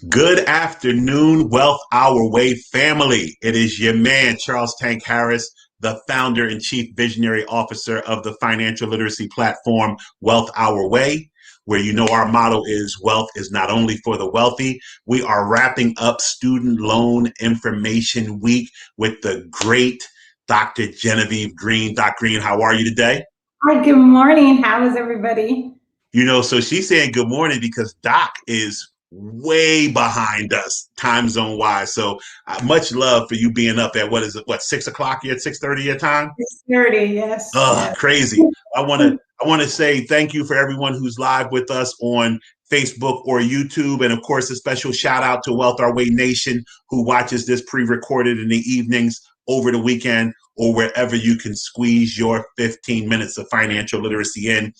Good afternoon, Wealth Our Way family. It is your man, Charles Tank Harris, the founder and chief visionary officer of the financial literacy platform, Wealth Our Way, where our motto is wealth is not only for the wealthy. We are wrapping up Student Loan Information Week with the great Dr. Genevieve Greene. Dr. Greene, how are you today? Hi, good morning. How is everybody? So she's saying good morning because Doc is way behind us time zone wise. So much love for you being up at what 6 o'clock your 6:30 your time? It's 30, yes, Oh, yes. crazy. I want to say thank you for everyone who's live with us on Facebook or YouTube. And of course, a special shout out to Wealth Our Way Nation who watches this pre-recorded in the evenings over the weekend or wherever you can squeeze your 15 minutes of financial literacy in.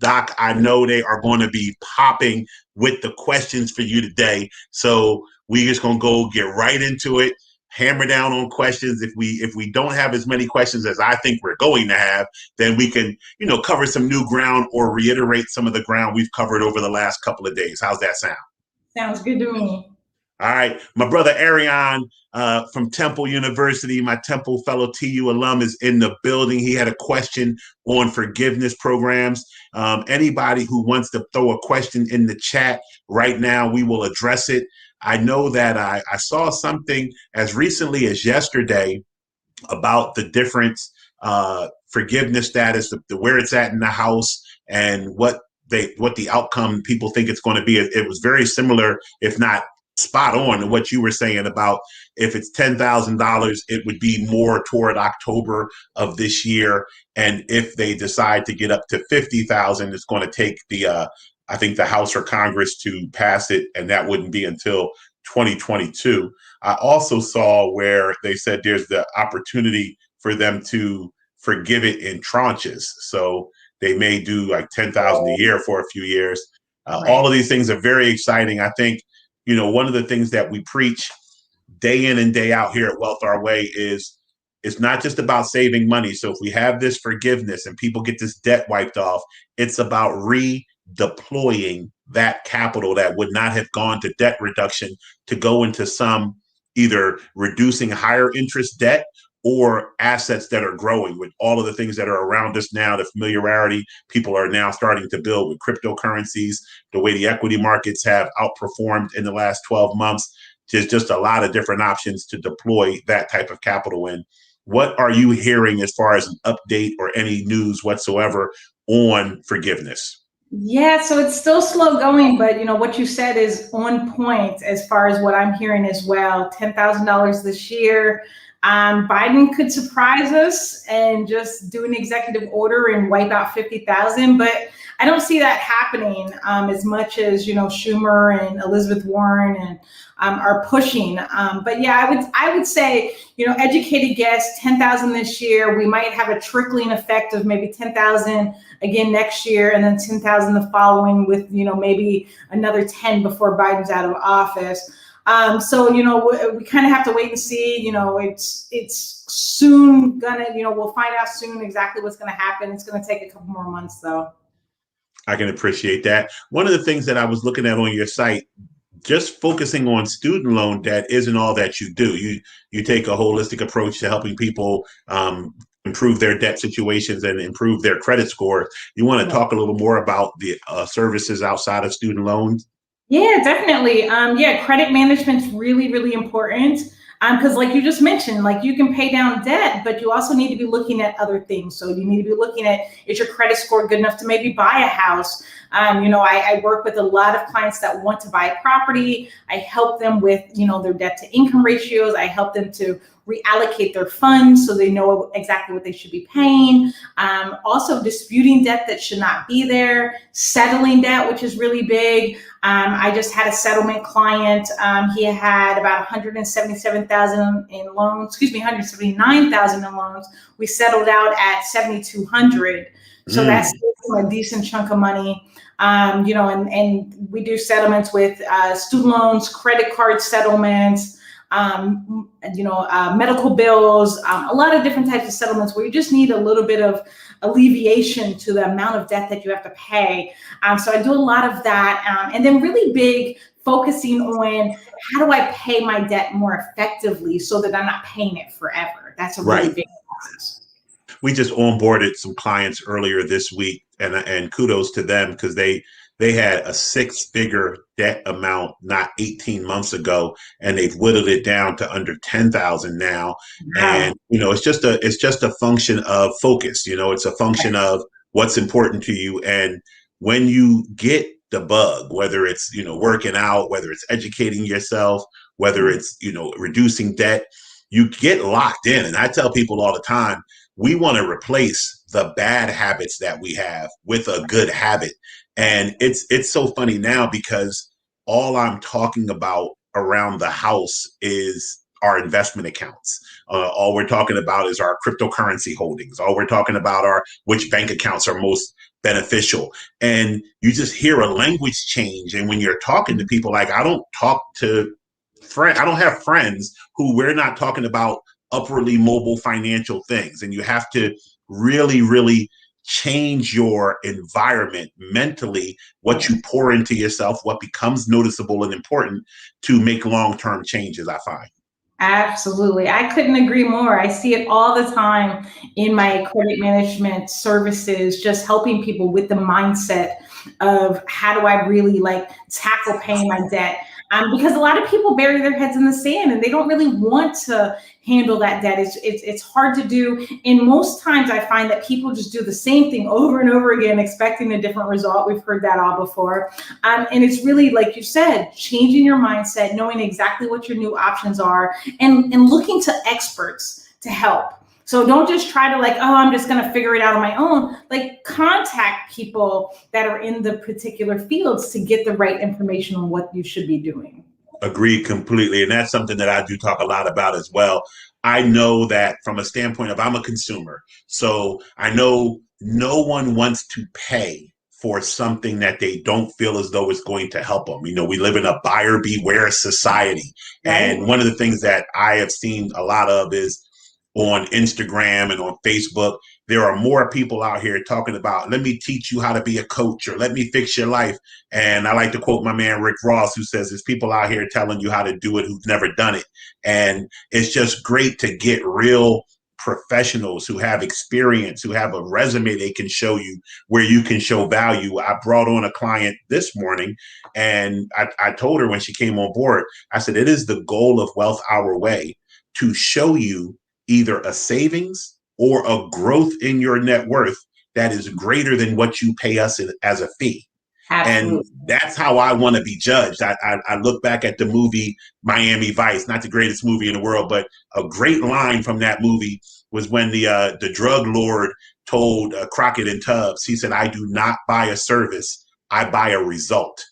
Doc, I know they are going to be popping with the questions for you today. So we're just going to go get right into it, hammer down on questions. If we don't have as many questions as I think we're going to have, then we can, cover some new ground or reiterate some of the ground we've covered over the last couple of days. How's that sound? Sounds good to me. All right. My brother Arion from Temple University, my Temple fellow TU alum, is in the building. He had a question on forgiveness programs. Anybody who wants to throw a question in the chat right now, we will address it. I know that I saw something as recently as yesterday about the different forgiveness status, where it's at in the House, and what the outcome people think it's going to be. It was very similar, if not spot on, to what you were saying about if it's $10,000, it would be more toward October of this year, and if they decide to get up to 50,000, it's going to take I think the House or Congress to pass it, and that wouldn't be until 2022. I also saw where they said there's the opportunity for them to forgive it in tranches. So they may do like 10,000 a year for a few years. All of these things are very exciting. I think, one of the things that we preach day in and day out here at Wealth Our Way is it's not just about saving money. So if we have this forgiveness and people get this debt wiped off, it's about redeploying that capital that would not have gone to debt reduction to go into some either reducing higher interest debt or assets that are growing with all of the things that are around us now, the familiarity people are now starting to build with cryptocurrencies, the way the equity markets have outperformed in the last 12 months. There's just a lot of different options to deploy that type of capital in. What are you hearing as far as an update or any news whatsoever on forgiveness? Yeah, so it's still slow going, but what you said is on point as far as what I'm hearing as well. $10,000 this year. Biden could surprise us and just do an executive order and wipe out 50,000, but I don't see that happening as much as Schumer and Elizabeth Warren and are pushing. But yeah, I would say educated guess 10,000 this year. We might have a trickling effect of maybe 10,000 again next year, and then 10,000 the following, with maybe another 10 before Biden's out of office. So we kind of have to wait and see. It's soon gonna we'll find out soon exactly what's gonna happen. It's gonna take a couple more months though. I can appreciate that. One of the things that I was looking at on your site, just focusing on student loan debt isn't all that you do. You take a holistic approach to helping people improve their debt situations and improve their credit score. You want to talk a little more about the services outside of student loans? Yeah, definitely. Credit management's really, really important. Because like you just mentioned, like you can pay down debt, but you also need to be looking at other things. So you need to be looking at, is your credit score good enough to maybe buy a house? I work with a lot of clients that want to buy a property. I help them with, their debt to income ratios. I help them to reallocate their funds so they know exactly what they should be paying. Also disputing debt that should not be there, settling debt, which is really big. I just had a settlement client. He had about 177,000 in loans, 179,000 in loans. We settled out at 7,200. So that's a decent chunk of money. And we do settlements with student loans, credit card settlements, medical bills, a lot of different types of settlements where you just need a little bit of alleviation to the amount of debt that you have to pay. So I do a lot of that. And then really big focusing on how do I pay my debt more effectively so that I'm not paying it forever. That's a really Right. big process. We just onboarded some clients earlier this week, and kudos to them because they had a six-figure debt amount not 18 months ago, and they've whittled it down to under 10,000 now. Wow. And it's just a function of focus. It's a function of what's important to you. And when you get the bug, whether it's working out, whether it's educating yourself, whether it's reducing debt, you get locked in. And I tell people all the time, we want to replace the bad habits that we have with a good habit. And it's so funny now because all I'm talking about around the house is our investment accounts. All we're talking about is our cryptocurrency holdings. All we're talking about are which bank accounts are most beneficial. And you just hear a language change. And when you're talking to people, like I don't have friends who we're not talking about upwardly mobile financial things. And you have to really, really change your environment mentally, what you pour into yourself, what becomes noticeable and important to make long-term changes, I find. Absolutely. I couldn't agree more. I see it all the time in my credit management services, just helping people with the mindset of how do I really like tackle paying my debt. Because a lot of people bury their heads in the sand and they don't really want to handle that debt. It's hard to do. And most times I find that people just do the same thing over and over again, expecting a different result. We've heard that all before. And it's really, like you said, changing your mindset, knowing exactly what your new options are, and looking to experts to help. So don't just try to I'm just going to figure it out on my own. Like contact people that are in the particular fields to get the right information on what you should be doing. Agreed completely. And that's something that I do talk a lot about as well. I know that from a standpoint of I'm a consumer. So I know no one wants to pay for something that they don't feel as though it's going to help them. We live in a buyer beware society. Right? And one of the things that I have seen a lot of is on Instagram and on Facebook, there are more people out here talking about, let me teach you how to be a coach or let me fix your life. And I like to quote my man, Rick Ross, who says there's people out here telling you how to do it who've never done it. And it's just great to get real professionals who have experience, who have a resume they can show you where you can show value. I brought on a client this morning and I told her when she came on board, I said, it is the goal of Wealth Our Way to show you either a savings or a growth in your net worth that is greater than what you pay us as a fee. Absolutely. And that's how I want to be judged. I look back at the movie Miami Vice, not the greatest movie in the world, but a great line from that movie was when the drug lord told Crockett and Tubbs, he said, I do not buy a service, I buy a result.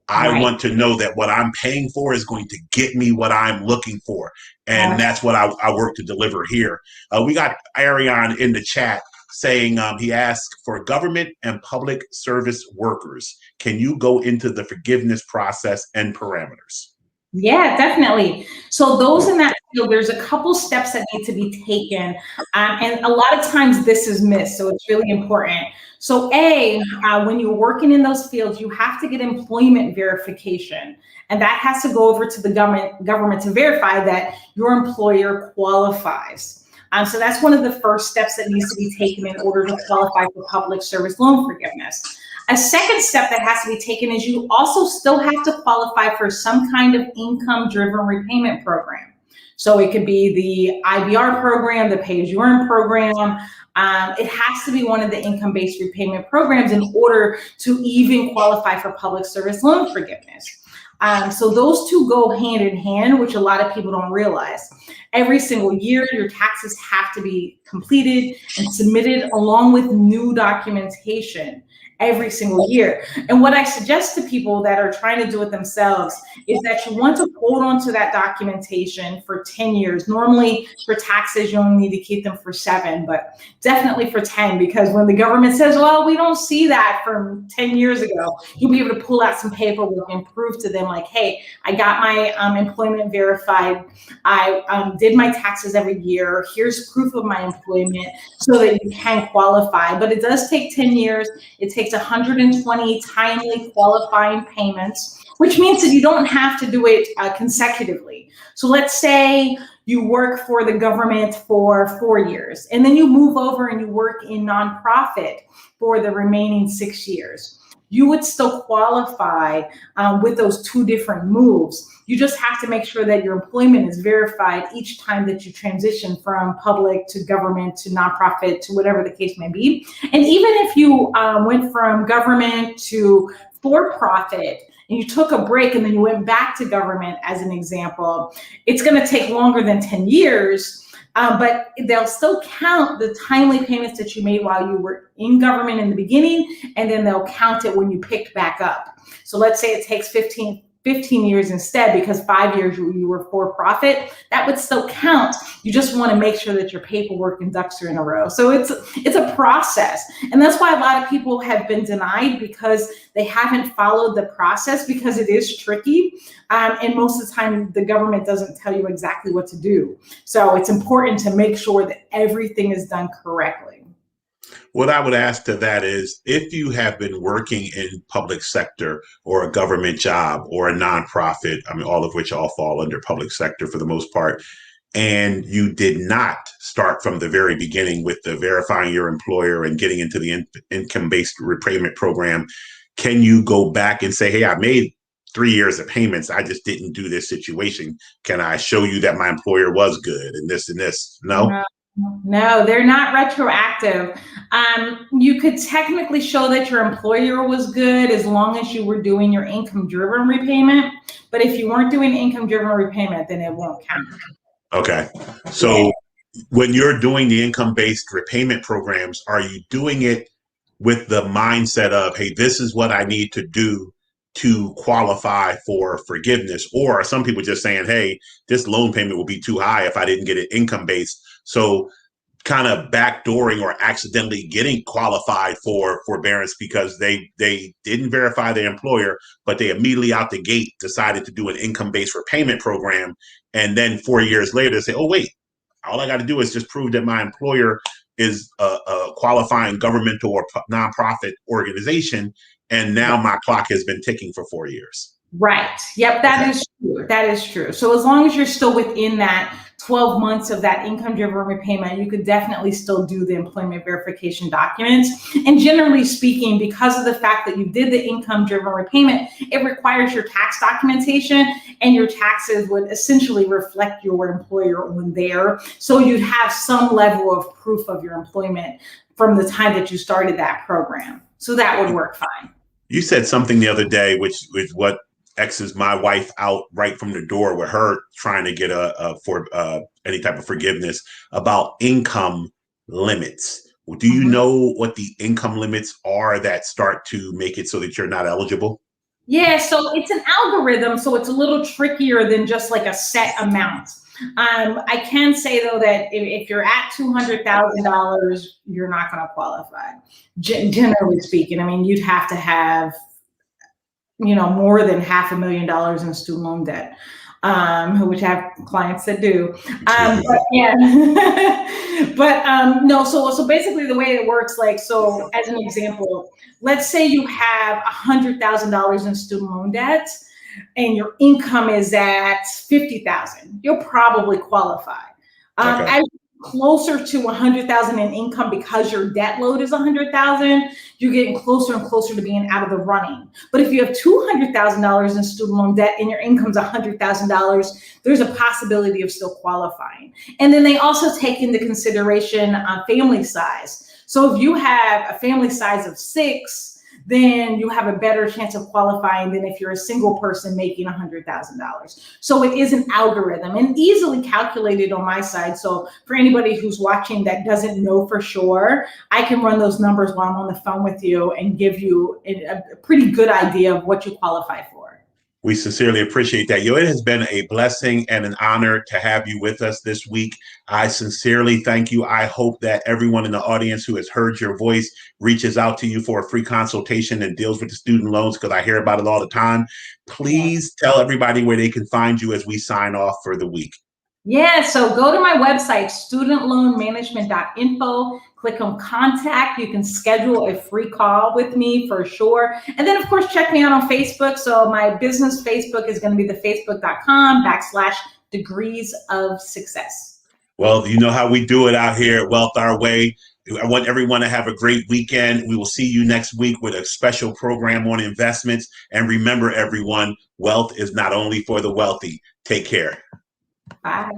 I want to know that what I'm paying for is going to get me what I'm looking for. And that's what I work to deliver here. We got Ariane in the chat saying he asked for government and public service workers. Can you go into the forgiveness process and parameters? Yeah, definitely. So those in that field, there's a couple steps that need to be taken. And a lot of times this is missed. So it's really important. So when you're working in those fields, you have to get employment verification. And that has to go over to the government to verify that your employer qualifies. So that's one of the first steps that needs to be taken in order to qualify for public service loan forgiveness. A second step that has to be taken is you also still have to qualify for some kind of income-driven repayment program. So it could be the IBR program, the pay-as-you-earn program. It has to be one of the income-based repayment programs in order to even qualify for public service loan forgiveness. So those two go hand in hand, which a lot of people don't realize. Every single year, your taxes have to be completed and submitted along with new documentation every single year. And what I suggest to people that are trying to do it themselves is that you want to hold on to that documentation for 10 years. Normally for taxes, you only need to keep them for 7, but definitely for 10, because when the government says, well, we don't see that from 10 years ago, you'll be able to pull out some paperwork and prove to them like, hey, I got my employment verified. I did my taxes every year. Here's proof of my employment so that you can qualify. But it does take 10 years. It takes it's 120 timely qualifying payments, which means that you don't have to do it consecutively. So let's say you work for the government for 4 years, and then you move over and you work in nonprofit for the remaining 6 years. You would still qualify with those two different moves. You just have to make sure that your employment is verified each time that you transition from public to government to nonprofit to whatever the case may be. And even if you went from government to for-profit and you took a break and then you went back to government, as an example, it's going to take longer than 10 years. But they'll still count the timely payments that you made while you were in government in the beginning, and then they'll count it when you picked back up. So let's say it takes 15 years instead, because 5 years you were for profit, that would still count. You just want to make sure that your paperwork and ducks are in a row. So it's a process. And that's why a lot of people have been denied, because they haven't followed the process, because it is tricky. And most of the time, the government doesn't tell you exactly what to do. So it's important to make sure that everything is done correctly. What I would ask to that is, if you have been working in public sector or a government job or a nonprofit, I mean, all of which all fall under public sector for the most part, and you did not start from the very beginning with the verifying your employer and getting into the income-based repayment program, can you go back and say, hey, I made 3 years of payments, I just didn't do this situation. Can I show you that my employer was good and this and this? No? No, they're not retroactive. You could technically show that your employer was good as long as you were doing your income-driven repayment. But if you weren't doing income-driven repayment, then it won't count. Okay. So when you're doing the income-based repayment programs, are you doing it with the mindset of, hey, this is what I need to do to qualify for forgiveness? Or are some people just saying, hey, this loan payment will be too high if I didn't get it income-based? So kind of backdooring or accidentally getting qualified for forbearance because they didn't verify their employer, but they immediately out the gate decided to do an income-based repayment program. And then 4 years later, they say, oh, wait, all I got to do is just prove that my employer is a qualifying governmental or nonprofit organization. And now my clock has been ticking for 4 years. Right. Yep. That is true. That is true. So as long as you're still within that 12 months of that income-driven repayment, you could definitely still do the employment verification documents. And generally speaking, because of the fact that you did the income-driven repayment, it requires your tax documentation, and your taxes would essentially reflect your employer on there. So you'd have some level of proof of your employment from the time that you started that program. So that would work fine. You said something the other day, which is what X's my wife out right from the door with her trying to get for any type of forgiveness, about income limits. Do you know what the income limits are that start to make it so that you're not eligible? Yeah, so it's an algorithm, so it's a little trickier than just like a set amount. I can say though that if you're at $200,000, you're not going to qualify. Generally speaking, I mean, you'd have to have, more than $500,000 in student loan debt, which I have clients that do. But yeah, no. So basically, the way it works, so as an example, let's say you have $100,000 in student loan debt, and your income is at $50,000. You'll probably qualify. Okay. As closer to 100,000 in income, because your debt load is 100,000, you're getting closer and closer to being out of the running. But if you have $200,000 in student loan debt and your income's $100,000, there's a possibility of still qualifying. And then they also take into consideration family size. So if you have a family size of 6, then you have a better chance of qualifying than if you're a single person making $100,000. So it is an algorithm and easily calculated on my side. So for anybody who's watching that doesn't know for sure, I can run those numbers while I'm on the phone with you and give you a pretty good idea of what you qualify for. We sincerely appreciate that. It has been a blessing and an honor to have you with us this week. I sincerely thank you. I hope that everyone in the audience who has heard your voice reaches out to you for a free consultation and deals with the student loans, because I hear about it all the time. Please tell everybody where they can find you as we sign off for the week. Yeah, so go to my website, studentloanmanagement.info, click on contact. You can schedule a free call with me for sure. And then, of course, check me out on Facebook. So my business Facebook is going to be the facebook.com/degrees of success. Well, you know how we do it out here at Wealth Our Way. I want everyone to have a great weekend. We will see you next week with a special program on investments. And remember, everyone, wealth is not only for the wealthy. Take care. Bye.